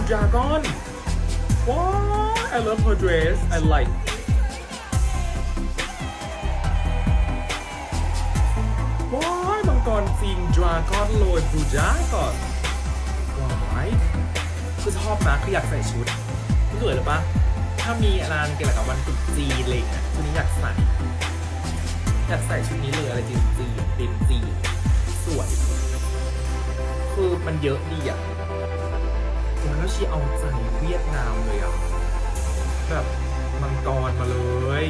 Dragon. Wow, I love her dress. I like. Wow, มังกรจริง Dragon Lord Blue Dragon ว้ายคือชอบนะคืออยากใส่ชุดสวยหรือปะถ้ามีร้านเกี่ยวกับวันตรุษจีนอะไรอย่างเงี้ยชุดนี้อยากใส่ชุดนี้เลยอะไรจีนเป็นจีนสวยคือมันเยอะดีอ่ะแล้วชีเอาใจเวียดนามเลยอ่ะแบบมังกรมาเลย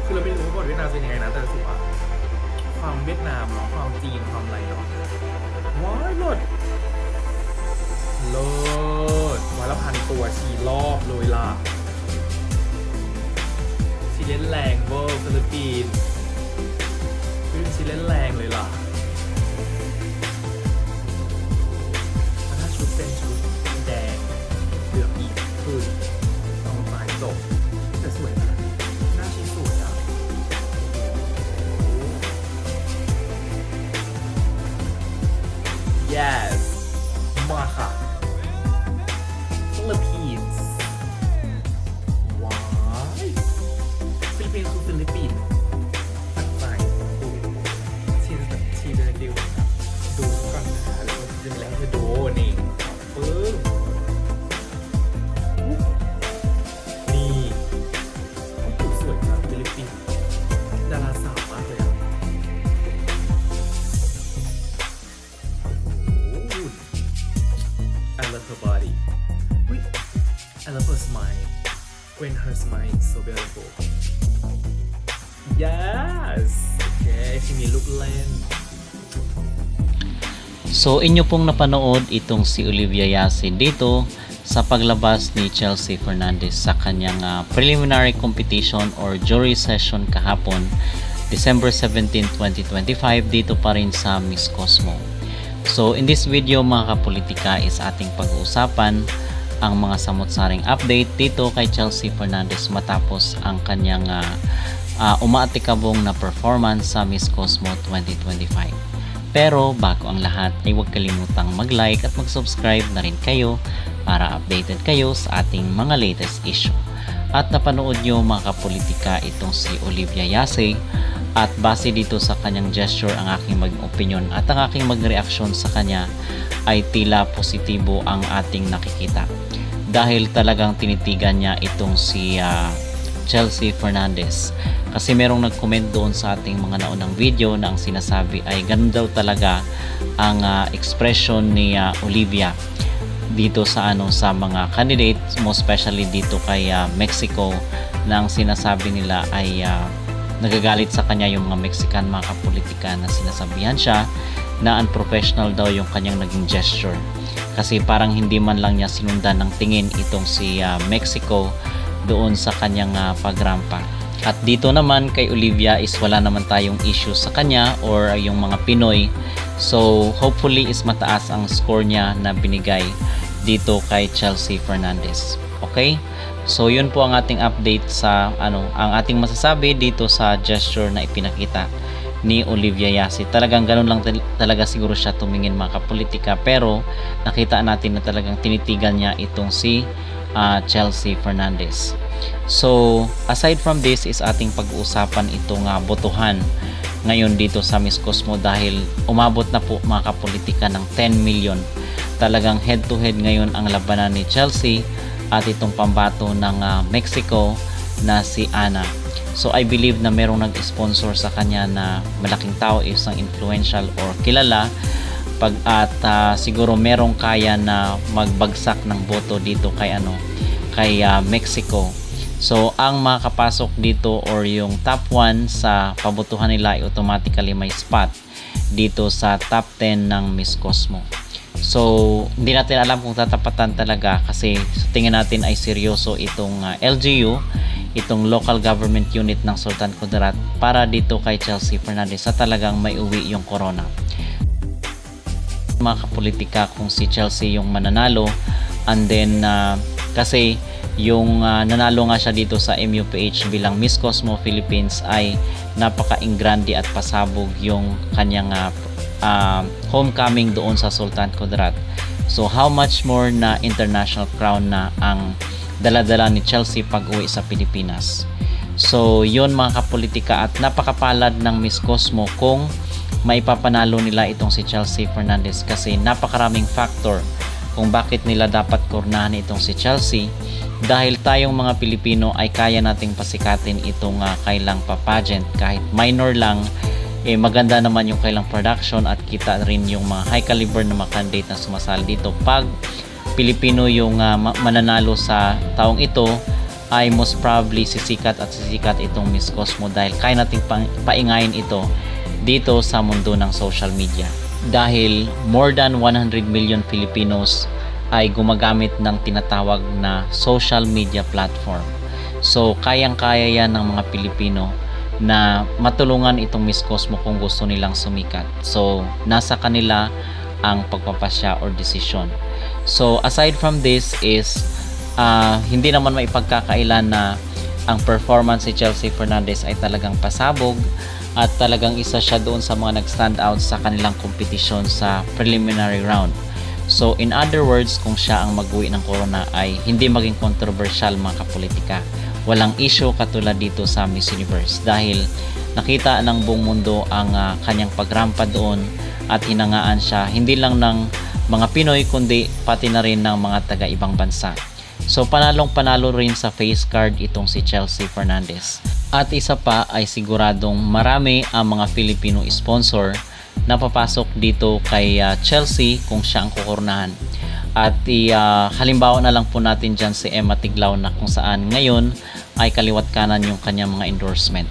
คือเราไม่รู้ว่าเวียดนามเป็นยังไงนะแต่รู้สึกว่าความเวียดนามเนาะความจีนความอะไรเนาะว้ายเลิศวันละ1,000 ตัวชีรอบเลยล่ะชีเล่นแรงเวอร์ฟิลิปปินส์ชีเล่นแรงเลยล่ะถ้าชุดเป็นชุดแดงเหลืองอีกคือต้องตายจบแต่สวยนะหน้าชีสวยอ่ะyes มาค่ะฟิลิปปินส์ว้ายฟิลิปปินส์คือฟิลิปปินส์ตั้งใจชีจะดิวนะครับดูก่อนนะแล้วจะมีแล้วจะดูนี่นี่เขาสวยมากฟิลิปปินส์ดาราสาวมากเลยอ่ะI love her body. I love her smile. When her smile is so beautiful. Yes! Okay, she may look land. So inyo pong napanood itong si Olivia Yasi dito sa paglabas ni Chelsea Fernandez sa kanyang preliminary competition or jury session kahapon December 17, 2025 dito pa rin sa Miss Cosmo. So in this video mga kapolitika is ating pag-uusapan ang mga samot-saring update dito kay Chelsea Fernandez matapos ang kanyang umaatikabong na performance sa Miss Cosmo 2025. Pero bago ang lahat ay huwag kalimutang mag-like at mag-subscribe na rin kayo para updated kayo sa ating mga latest issue. At napanood nyo mga kapolitika itong si Olivia Yasi. At base dito sa kanyang gesture ang aking mag-opinion at ang aking mag-reaction sa kanya ay tila positibo ang ating nakikita. Dahil talagang tinitigan niya itong si Chelsea Fernandez. Kasi merong nag-comment doon sa ating mga naunang video na ang sinasabi ay ganun daw talaga ang expression ni Olivia dito sa sa mga candidates, most especially dito kay Mexico, na ang sinasabi nila ay nagagalit sa kanya yung mga Mexican mga kapolitika na sinasabihan siya na unprofessional daw yung kanyang naging gesture kasi parang hindi man lang niya sinundan ng tingin itong si Mexico doon sa kanyang pagrampa. At dito naman kay Olivia is wala naman tayong issue sa kanya or yung mga Pinoy, so hopefully is mataas ang score niya na binigay dito kay Chelsea Fernandez. Okay? So yun po ang ating update sa ang ating masasabi dito sa gesture na ipinakita ni Olivia Yasi. Talagang ganun lang talaga siguro siya tumingin mga kapolitika, pero nakita natin na talagang tinitigan niya itong si Chelsea Fernandez. So aside from this is ating pag-uusapan itong botohan ngayon dito sa Miss Cosmo dahil umabot na po mga kapolitika ng 10 million. Talagang head to head ngayon ang labanan ni Chelsea at itong pambato ng Mexico na si Ana. So I believe na merong nag-sponsor sa kanya na malaking tao, isang influential or kilala siguro merong kaya na magbagsak ng boto dito kay Mexico. So ang makapasok dito or yung top 1 sa pabotohan nila ay automatically may spot dito sa top 10 ng Miss Cosmo. So hindi natin alam kung tatapatan talaga kasi tingin natin ay seryoso itong LGU, itong local government unit ng Sultan Kudarat para dito kay Chelsea Fernandez sa talagang may uwi yung corona. Mga kapolitika kung si Chelsea yung mananalo and then kasi yung nanalo nga siya dito sa MUPH bilang Miss Cosmo Philippines ay napaka-ingrandi at pasabog yung kanyang homecoming doon sa Sultan Kudarat. So how much more na international crown na ang dala-dala ni Chelsea pag-uwi sa Pilipinas. So yun mga kapolitika, at napakapalad ng Miss Cosmo kung maipapanalo nila itong si Chelsea Fernandez, kasi napakaraming factor kung bakit nila dapat kurnahan itong si Chelsea, dahil tayong mga Pilipino ay kaya nating pasikatin itong kailang pageant. Kahit minor lang, maganda naman yung kailang production, at kita rin yung mga high caliber na mga candidate na sumasali dito. Pag Pilipino yung mananalo sa taong ito, ay most probably sisikat itong Miss Cosmo, dahil kaya nating paingayin ito dito sa mundo ng social media, dahil more than 100 million Filipinos ay gumagamit ng tinatawag na social media platform. So kayang-kaya yan ng mga Pilipino na matulungan itong Miss Cosmo kung gusto nilang sumikat. So nasa kanila ang pagpapasya or decision. So aside from this is hindi naman maipagkakailan na ang performance si Chelsea Fernandez ay talagang pasabog, at talagang isa siya doon sa mga nag-stand out sa kanilang kompetisyon sa preliminary round. So in other words, kung siya ang mag-uwi ng corona ay hindi maging controversial mga kapolitika. Walang issue katulad dito sa Miss Universe, dahil nakita ng buong mundo ang kanyang pagrampa doon, at hinangaan siya hindi lang ng mga Pinoy kundi pati na rin ng mga taga-ibang bansa. So panalong panalo rin sa face card itong si Chelsea Fernandez. At isa pa ay siguradong marami ang mga Filipino sponsor na papasok dito kay Chelsea kung siya ang kukurnahan. At halimbawa na lang po natin dyan si Emma Tiglao, na kung saan ngayon ay kaliwat kanan yung kanyang mga endorsement.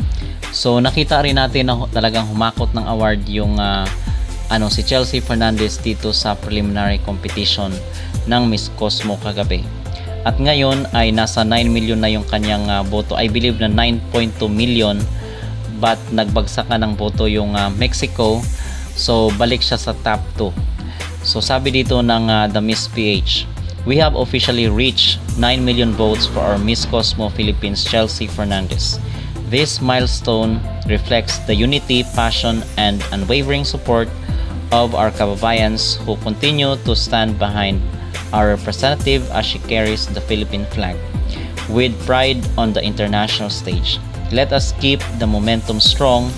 So nakita rin natin na talagang humakot ng award yung si Chelsea Fernandez dito sa preliminary competition ng Miss Cosmo kagabi. At ngayon ay nasa 9 million na yung kanyang boto. I believe na 9.2 million, but nagbagsak na ng boto yung Mexico. So balik siya sa top 2. So sabi dito ng The Miss PH, we have officially reached 9 million votes for our Miss Cosmo Philippines Chelsea Fernandez. This milestone reflects the unity, passion, and unwavering support of our kababayans who continue to stand behind our representative as she carries the Philippine flag with pride on the international stage. Let us keep the momentum strong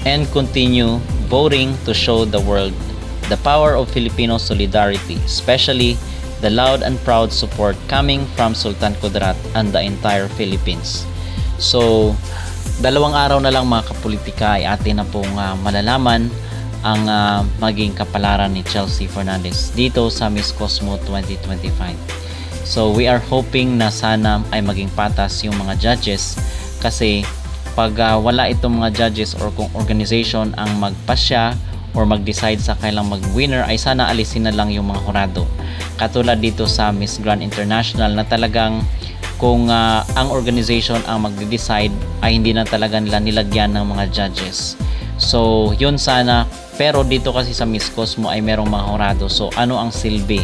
and continue voting to show the world the power of Filipino solidarity, especially the loud and proud support coming from Sultan Kudarat and the entire Philippines. So, 2 araw na lang mga kapolitika ay atin na pong malalaman ang maging kapalaran ni Chelsea Fernandez dito sa Miss Cosmo 2025. So we are hoping na sana ay maging patas yung mga judges, kasi pag wala itong mga judges or kung organization ang magpasya or mag-decide sa kailang mag-winner, ay sana alisin na lang yung mga hurado. Katulad dito sa Miss Grand International na talagang kung ang organization ang magde-decide ay hindi na talaga nila nilagyan ng mga judges. So yun sana. Pero dito kasi sa Miss Cosmo ay merong mga hurado. So ano ang silbi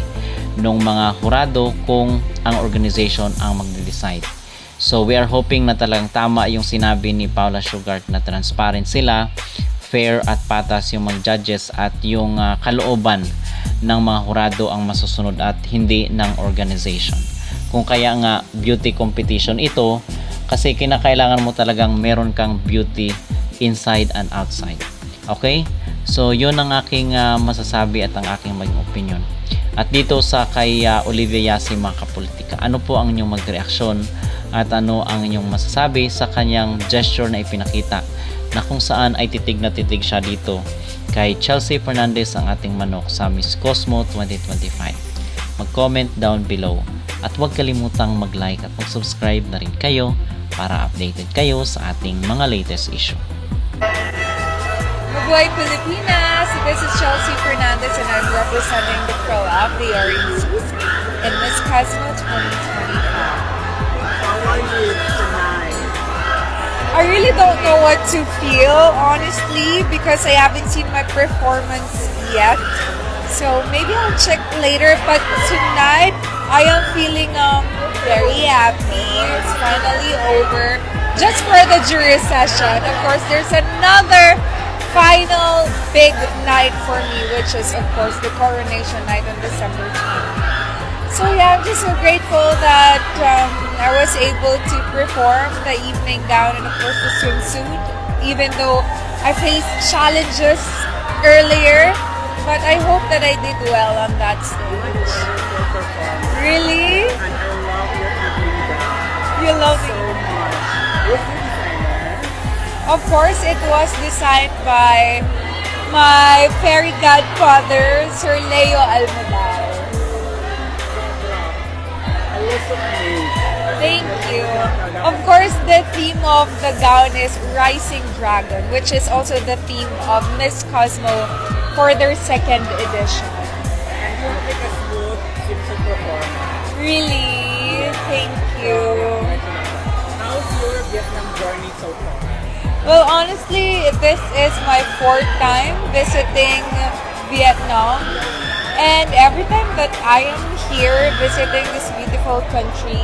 ng mga hurado kung ang organization ang magde-decide? So we are hoping na talagang tama yung sinabi ni Paula Sugart na transparent sila, fair at patas yung mga judges, at yung kalooban ng mga hurado ang masusunod at hindi ng organization. Kung kaya nga beauty competition ito, kasi kinakailangan mo talagang meron kang beauty inside and outside. Okay? So yun ang aking masasabi at ang aking maging opinion. At dito sa kay Olivia Yasi mga kapolitika, ano po ang inyong magreaksyon at ano ang inyong masasabi sa kanyang gesture na ipinakita, na kung saan ay titig na titig siya dito kay Chelsea Fernandez, ang ating manok sa Miss Cosmo 2025. Mag-comment down below at huwag kalimutang mag-like at mag-subscribe na rin kayo para updated kayo sa ating mga latest issue. Mabuhay Pilipinas! This is Chelsea Fernandez and I'm representing the Pro of the Orange in Miss Cosmo 2025. How are you tonight? I really don't know what to feel, honestly, because I haven't seen my performance yet. So maybe I'll check later, but tonight I am feeling very happy. It's finally over. Just for the jury session. Of course, there's another final big night for me, which is of course the coronation night on December 20th. So yeah, I'm just so grateful that I was able to perform the evening gown and of course the swimsuit, even though I faced challenges earlier, but I hope that I did well on that stage. Really? And I love your evening gown You love so it? much. Who's the designer? Of course, it was designed by my fairy godfather, Sir Leo Almodovar. I was so amazed. Thank you. Of course, the theme of the gown is Rising Dragon, which is also the theme of Miss Cosmo for their second edition. And you have like a smooth swimsuit performance. Really? Thank you. How's your Vietnam journey so far? Well, honestly, this is my 4th time visiting Vietnam. And every time that I am here visiting this beautiful country,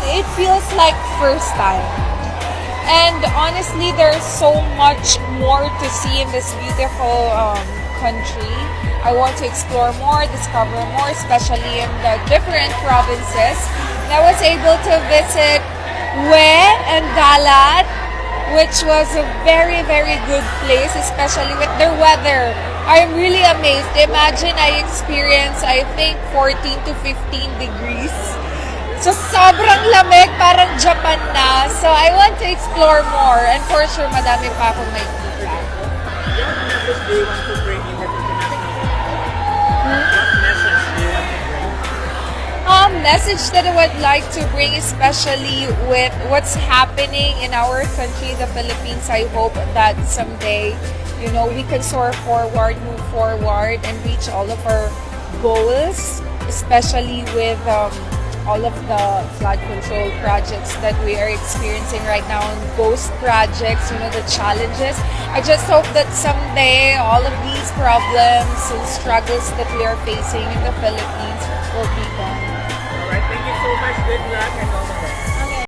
it feels like first time. And honestly, there's so much more to see in this beautiful country. I want to explore more, discover more, especially in the different provinces. And I was able to visit Hue and Dalat, which was a very, very good place, especially with their weather. I'm really amazed. Imagine I experienced, I think, 14 to 15 degrees. So, sobrang lamig, parang Japan na. So, I want to explore more. And for sure, madami pa akong may kita. What message do you want to bring in the international? What message do you want to bring? Message that I would like to bring, especially with what's happening in our country, the Philippines. I hope that someday, we can soar forward, move forward, and reach all of our goals, especially with all of the flood control projects that we are experiencing right now, and ghost projects, the challenges. I just hope that someday all of these problems and struggles that we are facing in the Philippines will be gone. Alright, thank you so much. Good luck and all the